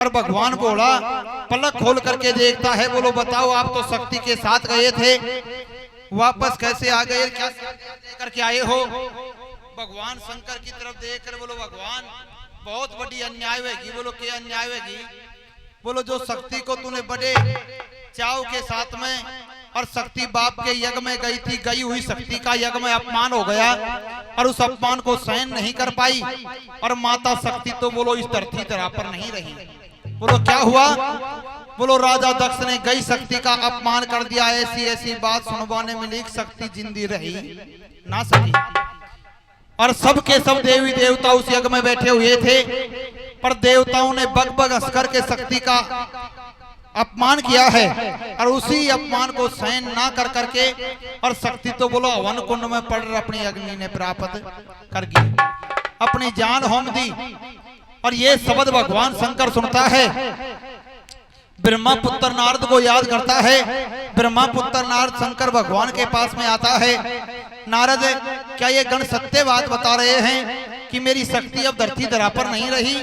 और भगवान बोला, पलक खोल करके देखता है, बोलो बताओ आप तो शक्ति के साथ गए थे, वापस कैसे आ गए, क्या करके आए हो। भगवान शंकर की तरफ देख कर बोलो, भगवान बहुत बड़ी अन्याय होगी। बोलो क्या अन्याय होगी। बोलो जो शक्ति को तूने बड़े चाव के साथ में और शक्ति बाप के यज्ञ में गई थी, गई हुई शक्ति का यज्ञ में अपमान हो गया और उस अपमान को सहन नहीं कर पाई और माता शक्ति तो बोलो इस धरती तरह पर नहीं रही। बोलो क्या हुआ। बोलो राजा दक्ष ने गई शक्ति का अपमान कर दिया, ऐसी ऐसी बात सुनवाने मिली, शक्ति जिंदी रही ना सकी। और सब के सब देवी देवता उस यज्ञ में बैठे हुए थे, पर देवताओं ने बग बग हंस करके शक्ति का अपमान किया है और उसी अपमान को सहन ना कर करके और शक्ति तो बोलो हवन कुंड में पड़ अपनी अग्नि ने प्राप्त कर दी, अपनी जान होम दी। और ये शब्द भगवान शंकर सुनता है, ब्रह्मा पुत्र नारद को याद करता है। ब्रह्मा पुत्र नारद शंकर भगवान के पास में आता है, नारद क्या ये गण सत्य बात बता रहे हैं कि मेरी शक्ति अब धरती धरा पर नहीं रही।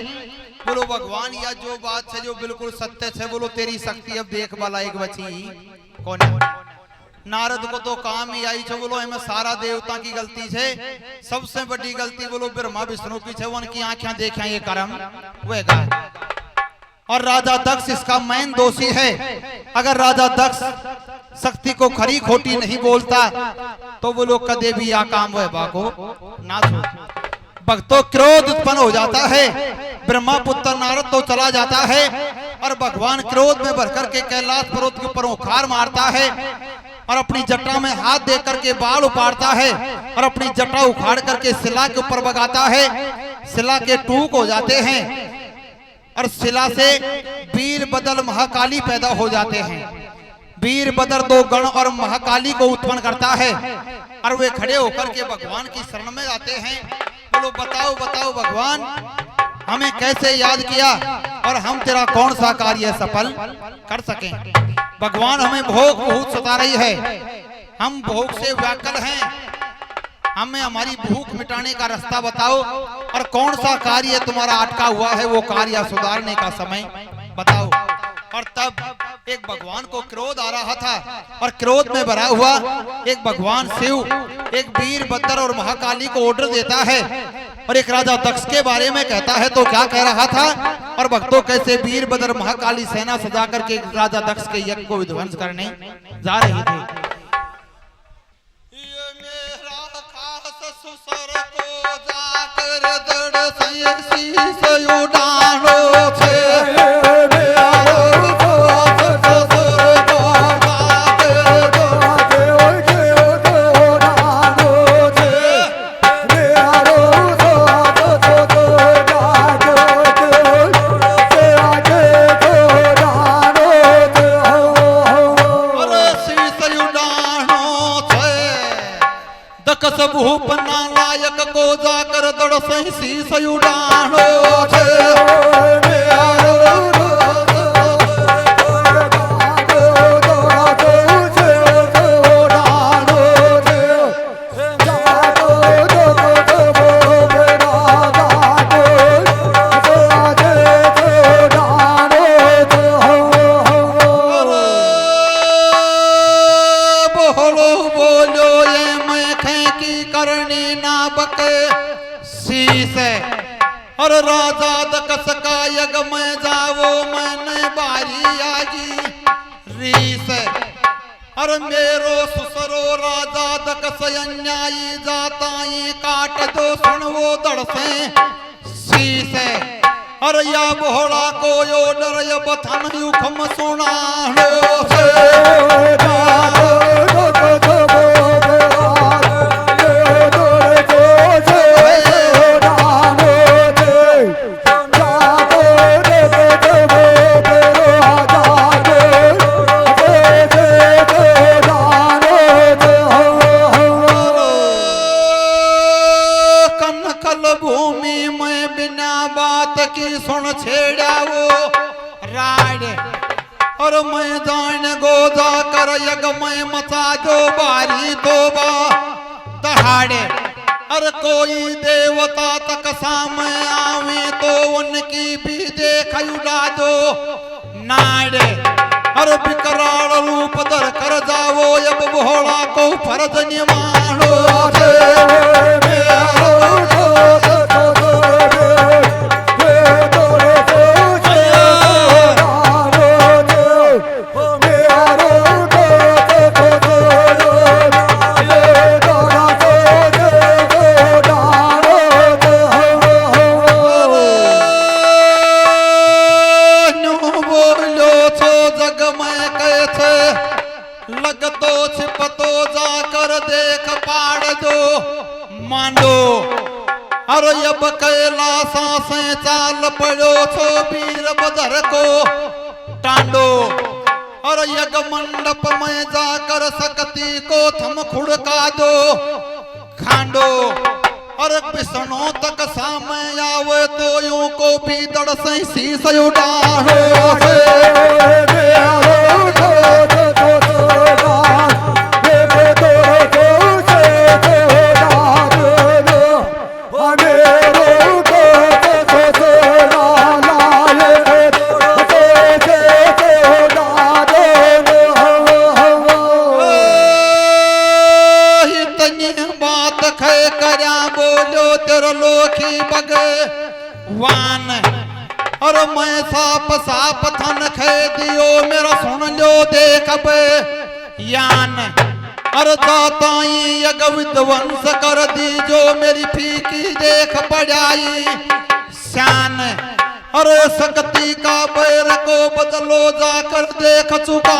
बोलो भगवान या जो बात है जो बिल्कुल सत्य है, बोलो तेरी शक्ति अब देख वाला एक बची कौन है। नारद को तो काम ही आई छो, बोलो हमें सारा देवता की गलती है, सबसे बड़ी गलती बोलो ब्रह्मा विष्णु की है, उनकी आंखें देखा ये कर्म होगा। और राजा दक्ष इसका मैन दोषी है। अगर राजा दक्ष शक्ति को खरी खोटी नहीं बोलता तो वो लोग कदे भी या काम वैभा को ना सोच। भक्तों क्रोध उत्पन्न हो जाता है, ब्रह्मा पुत्र नारद तो चला जाता है और भगवान क्रोध में भर करके कैलाश पर्वत के ऊपर उखाड़ मारता है और अपनी जटा में हाथ दे करके बाल उपाड़ता है और अपनी जटा उखाड़ करके शिला के ऊपर बगाता है। शिला के टूक हो जाते हैं और शिला से वीरभद्र महाकाली पैदा हो जाते हैं। वीरभद्र दो गण और महाकाली को उत्पन्न करता है और वे खड़े होकर के भगवान की शरण में आते हैं। बोलो बताओ बताओ भगवान हमें कैसे याद किया और हम तेरा कौन सा कार्य सफल कर सकें। भगवान हमें भोग बहुत सता रही है, हम भोग से व्याकुल हैं, हमें हमारी भूख मिटाने का रास्ता बताओ और कौन सा कार्य तुम्हारा अटका हुआ है वो कार्य सुधारने का समय बताओ। और तब एक भगवान को क्रोध आ रहा था और क्रोध में भरा हुआ एक भगवान शिव एक वीरभद्र और महाकाली को ऑर्डर देता है और एक राजा दक्ष के बारे में कहता है। तो क्या कह रहा था और भक्तों कैसे वीरभद्र महाकाली सेना सजा करके राजा दक्ष के यज्ञ को विध्वंस करने जा रही थी। ये मेरा खास ससुर को जाकर दड़ शीश उड़ानो छे। भूपना लायक को जाकर दड़ शीश उड़ानो और राजा दक्ष का यज्ञ में जावो मैंने बारी आगी रीस। और मेरो ससुरो राजा दक्ष अन्यायी जाताई काट दो सुनवो दड़ से शीश। और या बोहड़ा को यो डर या बथन युखम सुनानो और मैदान गोदा कर यज्ञ में मचा दो बारी तोबा दहाड़े। अरे कोई देवता तक सामने आवे तो उनकी भी देख उड़ा दो नाड़े अरे विकराल रूप धर कर जाओ अब भोला को फर्ज निमानो लगतो छिपतो जाकर देख पाड़ दो मांडो अरे अब कैलासा से चाल पड़ो छो वीर बदर को टांडो और यज्ञ मंडप में जाकर शक्ति को थम खुड़का दो खांडो और विष्णु तक सामने आवे तो यूं को भी दड़ से शीश उड़ाओ वान और मैं साप साप थन खे दियो मेरा सुन लो देख बे यान और दाताई यग विध्वंस कर दी जो मेरी फीकी देख पड़ाई शान और शक्ति का बैर को बदलो जाकर देख चुका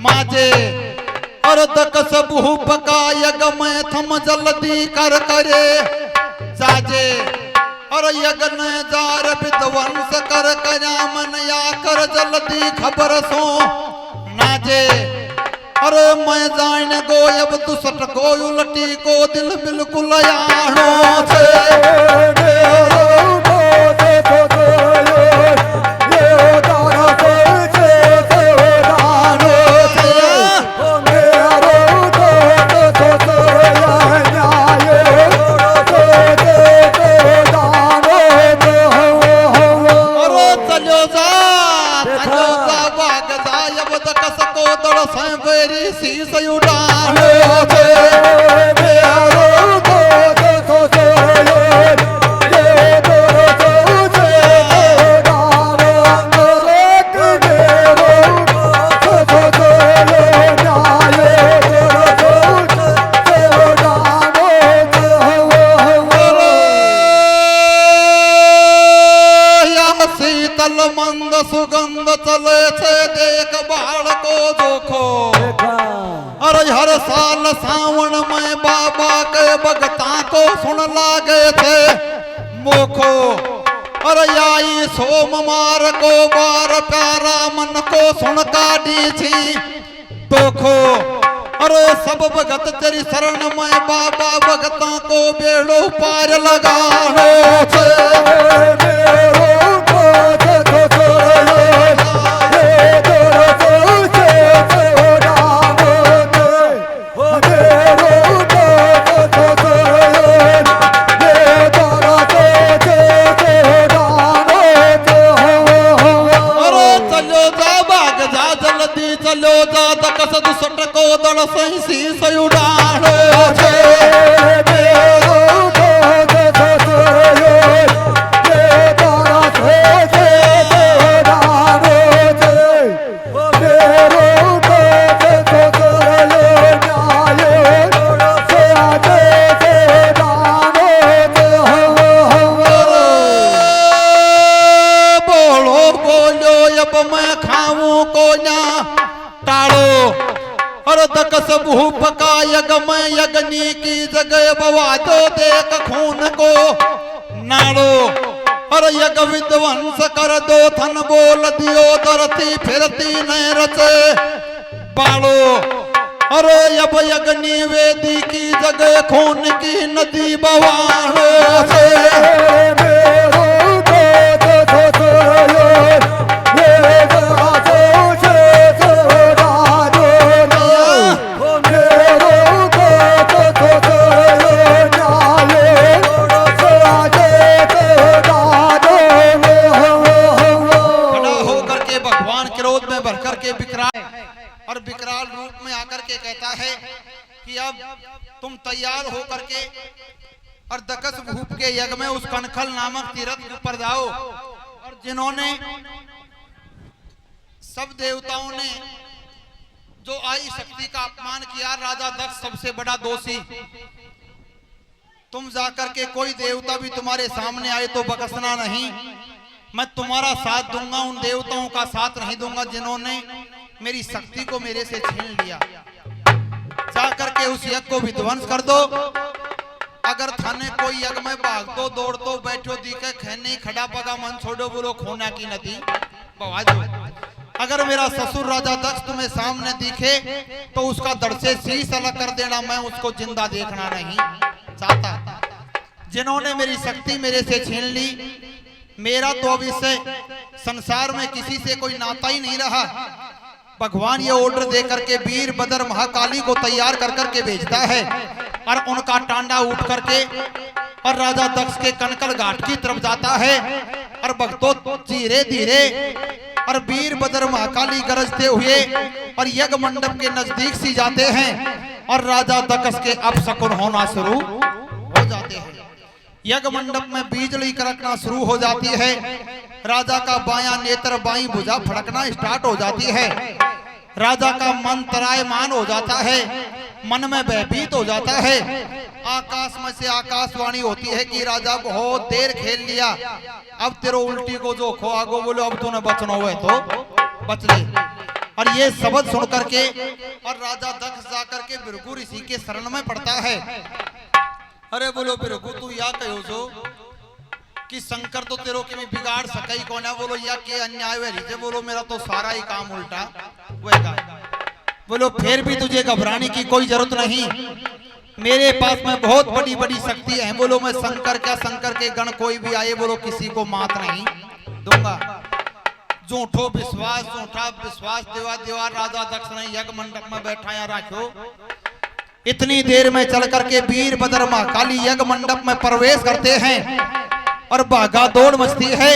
माजे और तक सब पका यग में थम जल्दी कर करे जाजे और यज्ञ जार विध्वंस कर कया मन या कर जल्दी खबर सो नाजे अरे मैं जान गो अब दुसट को उलटी को दिल बिल्कुल यानो छे शीश उड़ाओ शीतल मंद सुगंध चले छे देख बाढ़ को देखो अरे हर साल सावन में बाबा के भगता को सुन लागे थे मोखो अरे आई सोमवार को बार प्यारा मन को सुन काटी थी देखो अरे सब भगत तेरी शरण में बाबा भगता को बेड़ो पार लगाओ चलो जा तकस दुसट को दड़ सही शीश उड़ाओ मैं खाऊं को ना टाड़ो और दकस भूप का यग में यगनी की जगह बवा दो देख खून को नाड़ो और यज्ञ विध्वंस कर दो थन बोल दियो धरती फिरती न रचे बाड़ो। अरे अब यज्ञ वेदी की जगह खून की नदी बवाह से और विकराल रूप में आकर के कहता है कि अब तुम तैयार होकर के और दकस भूप के यज्ञ में उस कनखल नामक तीर्थ पर जाओ। और जिन्होंने सब देवताओं ने जो आई शक्ति का अपमान किया, राजा दक्ष सबसे बड़ा दोषी। तुम जाकर के कोई देवता भी तुम्हारे सामने आए तो बकसना नहीं, मैं तुम्हारा साथ दूंगा, उन देवताओं का साथ नहीं दूंगा जिन्होंने मेरी शक्ति को मेरे से छीन लिया। जाकर के उस यज्ञ को विध्वंस कर दो। अगर थाने कोई यज्ञ में भागतो दौड़तो बैठो दिखे खैनी खड़ा पगा मन छोड़ो बोलो खोना की नदी बवा दो। अगर मेरा ससुर राजा दक्ष तुम्हें सामने दिखे तो उसका दर से शीश अलग कर देना, मैं उसको जिंदा देखना नहीं चाहता। जिन्होंने मेरी शक्ति मेरे से छीन ली, मेरा तो अब इससे संसार में किसी से कोई नाता ही नहीं रहा। भगवान ये ऑर्डर दे करके वीर बदर महाकाली को तैयार कर करके भेजता है और उनका टांडा उठ करके और राजा दक्ष के कनकल घाट की तरफ जाता है। और भक्तों धीरे धीरे और वीर बदर महाकाली गरजते हुए और यज्ञ मंडप के नजदीक सी जाते हैं और राजा दक्ष के अपशकुन होना शुरू हो जाते हैं। यज्ञ मंडप में बिजली कड़कना शुरू हो जाती है। राजा का बायां नेत्र बाईं भुजा फड़कना स्टार्ट हो जाती है। राजा का मन त्रायमान हो जाता है, मन में भयभीत हो जाता है। आकाश में से आकाशवाणी होती है कि राजा बहुत देर खेल लिया, अब तेरे उल्टी को जो खो आगो बोलो अब तूने बचना हुआ तो बच ले। और ये शब्द सुन करके और राजा दक्ष जाकर के भृगु ऋषि के शरण में पड़ता है। अरे बोलो भृगु तू या कहो जो कि शंकर तो तेरो के में बिगाड़ सका ही कौन है, बोलो या के अन्याय वे बोलो मेरा तो सारा ही काम उल्टा होएगा। बोलो फिर भी तुझे घबराने की कोई जरूरत नहीं, मेरे पास में बहुत बड़ी बड़ी शक्ति है। बोलो मैं शंकर क्या शंकर के गण कोई भी आए बोलो किसी को मात नहीं दूंगा। झूठो विश्वास झूठा विश्वास देवा देवा राजा दक्ष ने यज्ञ मंडप में बैठाया रखो। इतनी देर में चल करके वीर बदर महाकाली यज्ञ मंडप में प्रवेश करते हैं और भागा दौड़ मचती है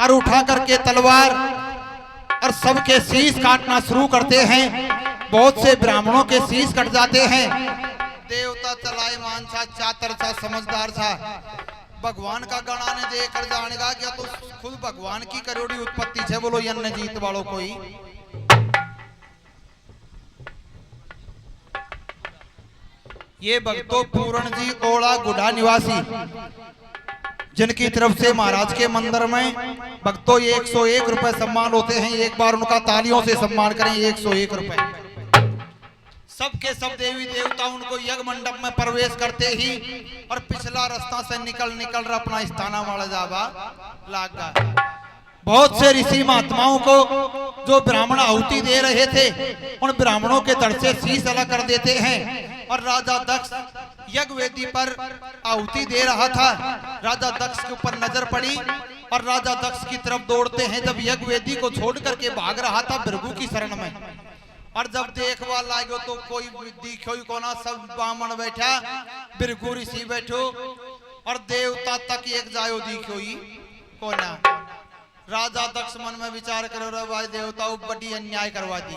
और उठा करके तलवार और सबके शीश काटना शुरू करते हैं। बहुत से ब्राह्मणों के शीश कट जाते हैं। देवता चलाए मान सा चातर सा समझदार सा भगवान का गणा ने देकर जानेगा क्या तो खुद भगवान की करोड़ी उत्पत्ति है। बोलो यन्न जीत वालों कोई ये भक्तों पूर्ण जी ओड़ा गुढ़ा निवासी जिनकी तरफ से महाराज के मंदिर में भक्तों 101 रुपए सम्मान होते हैं। एक बार उनका तालियों से सम्मान करें। 101 रुपए। सबके सब देवी देवता उनको यज्ञ मंडप में प्रवेश करते ही और पिछला रास्ता से निकल अपना स्थाना वाला जावा लागा। बहुत से ऋषि महात्माओं को जो ब्राह्मण आहुति दे रहे थे उन ब्राह्मणों के दर से शीश अलग कर देते हैं। और राजा दक्ष यज्ञ वेदी पर आहुति दे रहा था। राजा दक्ष के ऊपर नजर पड़ी और राजा दक्ष की तरफ दौड़ते हैं। जब यज्ञ वेदी को छोड़ करके भाग रहा था भृगु की शरण में और जब देखवा लागो तो कोई दिखो ही कोना, सब ब्राह्मण बैठा भृगु ऋषि बैठो और देवता तक एक जायो दिखो ही कोना। राजा दक्ष मन में विचार करो रे भाई देवताओं बड़ी अन्याय करवा दी,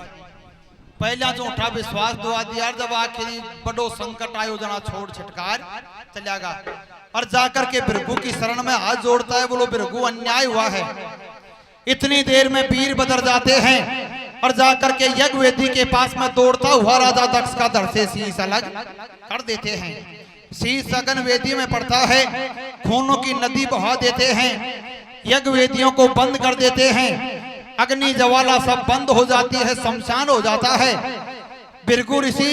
पहला झूठा विश्वास दुआ दिया। जब आखिरी बड़ो संकट आयो जना छोड़ छिटकार चलेगा और जाकर के भृगु की शरण में हाथ जोड़ता है। बोलो भृगु अन्याय हुआ है। इतनी देर में वीर बदर जाते हैं और जाकर के यज्ञ वेदी के पास में दौड़ता हुआ राजा दक्ष का धड़ से शीश अलग कर देते हैं। शीश अगन वेदी में पड़ता है, खूनों की नदी बहा देते हैं, यज्ञ वेदियों को बंद कर देते हैं, अग्नि ज्वाला सब बंद हो जाती है, शमशान हो जाता है। भृगु ऋषि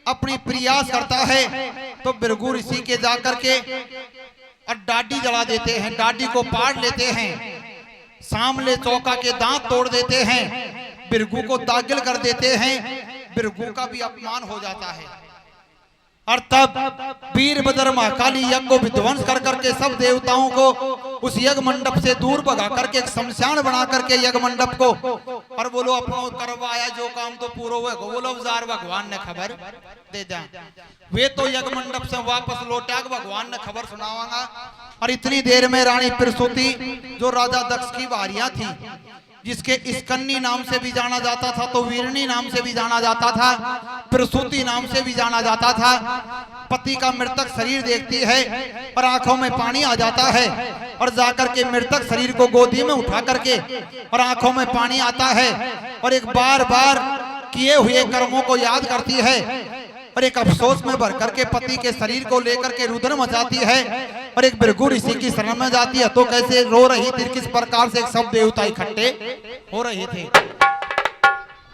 अपनी प्रयास करता है तो भृगु ऋषि के जाकर के और डाडी जला देते हैं, डाडी को पाड़ लेते हैं, सामले चौका के दांत तोड़ देते हैं, बिरगू को दागिल कर देते हैं, बिरगू का भी अपमान हो जाता है। और तब वीरभद्र महाकाली यज्ञ को विध्वंस कर करके सब देवताओं को उस यज्ञ मंडप से दूर भगा करके एक शमशान बना करके यज्ञ मंडप को, और बोलो अपनों करवाया जो काम तो पूरा हुआ, बोलो जार भगवान ने खबर दे दा। वे तो यज्ञ मंडप से वापस लौटा, भगवान ने खबर सुनावांगा। और इतनी देर में रानी प्रसूति जो राजा दक्ष की भारियां थी, जिसके स्कन्नी नाम से भी जाना जाता था, तो वीरनी नाम से भी जाना जाता था, प्रसूति नाम से भी जाना जाता था, पति का मृतक शरीर देखती है और आंखों में पानी आ जाता है, और जाकर के मृतक शरीर को गोदी में उठा करके और आंखों में पानी आता है, और एक बार बार किए हुए कर्मों को याद करती है, और एक अफसोस में भर करके पति के शरीर को लेकर के रुदन मचाती है, और एक भृगु ऋषि की शरण में जाती है। तो कैसे रो रही थी, किस प्रकार से एक सब देवता इकट्ठे हो रहे थे।